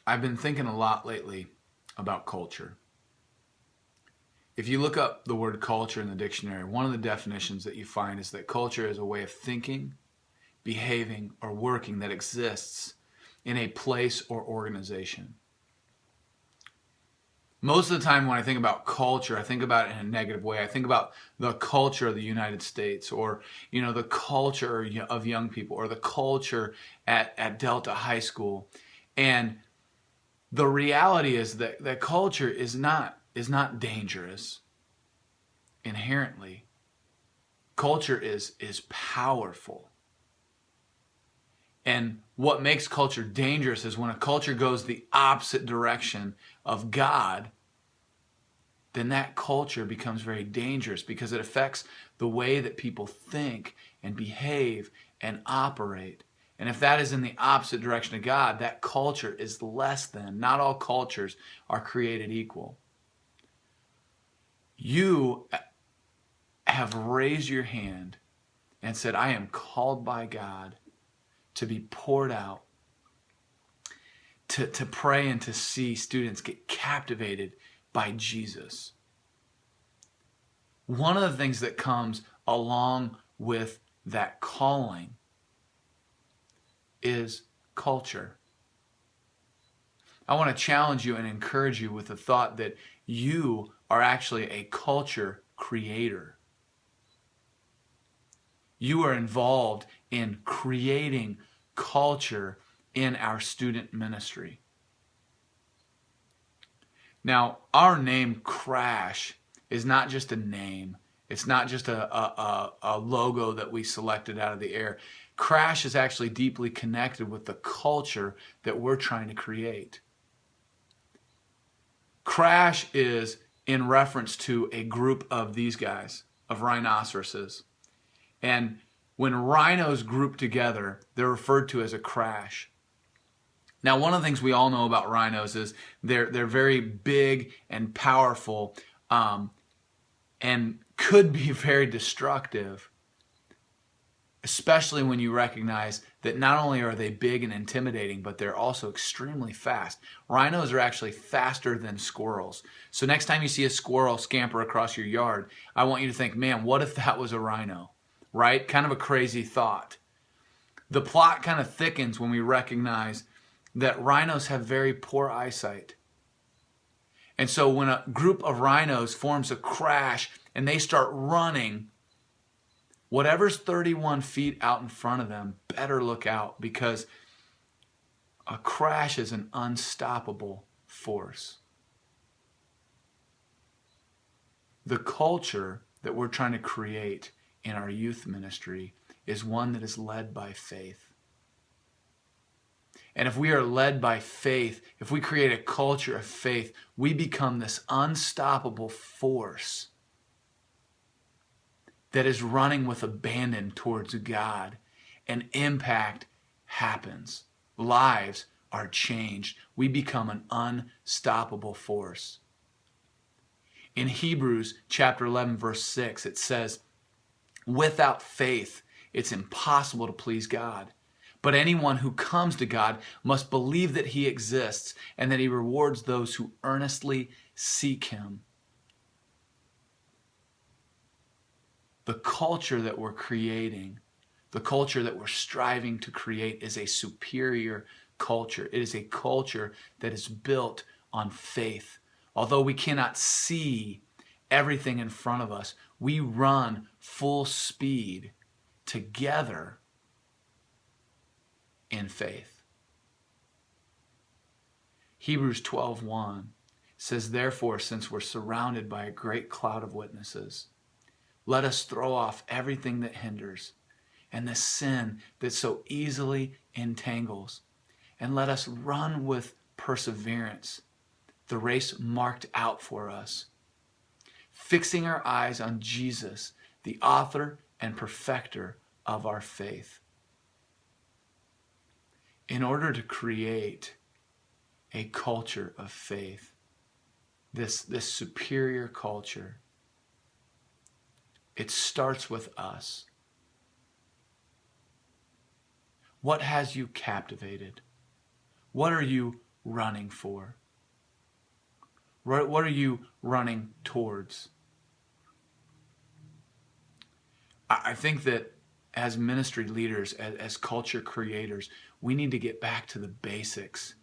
I've been thinking a lot lately about culture. If you look up the word culture in the dictionary, one of the definitions that you find is that culture is a way of thinking, behaving, or working that exists in a place or organization. Most of the time when I think about culture, I think about it in a negative way. I think about the culture of the United States, or the culture of young people, or the culture at Delta High School. And the reality is that culture is not dangerous inherently. Culture is powerful. And what makes culture dangerous is when a culture goes the opposite direction of God, then that culture becomes very dangerous because it affects the way that people think and behave and operate. And if that is in the opposite direction of God, that culture is less than. Not all cultures are created equal. You have raised your hand and said, I am called by God to be poured out, to pray and to see students get captivated by Jesus. One of the things that comes along with that calling is culture. I want to challenge you and encourage you with the thought that you are actually a culture creator. You are involved in creating culture in our student ministry. Now, our name Crash is not just a name. It's not just a logo that we selected out of the air. Crash is actually deeply connected with the culture that we're trying to create. Crash is in reference to a group of these guys, of rhinoceroses. And when rhinos group together, they're referred to as a crash. Now, one of the things we all know about rhinos is they're very big and powerful, and could be very destructive, especially when you recognize that not only are they big and intimidating, but they're also extremely fast. Rhinos are actually faster than squirrels. So next time you see a squirrel scamper across your yard, I want you to think, man, what if that was a rhino? Right? Kind of a crazy thought. The plot kind of thickens when we recognize that rhinos have very poor eyesight. And so when a group of rhinos forms a crash and they start running, whatever's 31 feet out in front of them better look out, because a crash is an unstoppable force. The culture that we're trying to create in our youth ministry is one that is led by faith. And if we are led by faith, if we create a culture of faith, we become this unstoppable force that is running with abandon towards God, and impact happens. Lives are changed. We become an unstoppable force. In Hebrews chapter 11, verse 6, it says, without faith, it's impossible to please God. But anyone who comes to God must believe that he exists and that he rewards those who earnestly seek him. The culture that we're creating, the culture that we're striving to create, is a superior culture. It is a culture that is built on faith. Although we cannot see everything in front of us, we run full speed together in faith. Hebrews 12:1 says, therefore, since we're surrounded by a great cloud of witnesses, let us throw off everything that hinders and the sin that so easily entangles, and let us run with perseverance the race marked out for us, fixing our eyes on Jesus, the author and perfecter of our faith. In order to create a culture of faith, this superior culture, it starts with us. What has you captivated? What are you running for? What are you running towards? I think that as ministry leaders, as culture creators, we need to get back to the basics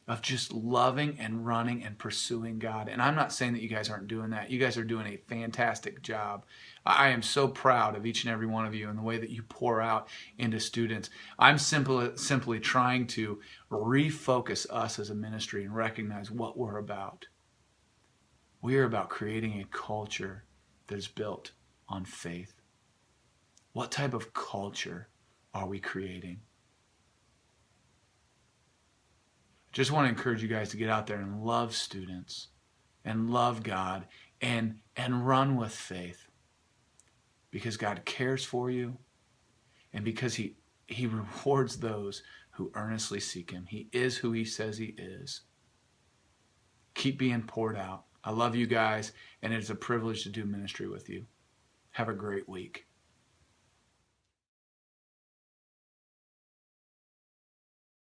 of just loving and running and pursuing God. And I'm not saying that you guys aren't doing that. You guys are doing a fantastic job. I am so proud of each and every one of you and the way that you pour out into students. I'm simply trying to refocus us as a ministry and recognize what we're about. We are about creating a culture that is built on faith. What type of culture are we creating? Just want to encourage you guys to get out there and love students and love God and run with faith, because God cares for you and because he rewards those who earnestly seek him. He is who he says he is. Keep being poured out. I love you guys, and it is a privilege to do ministry with you. Have a great week.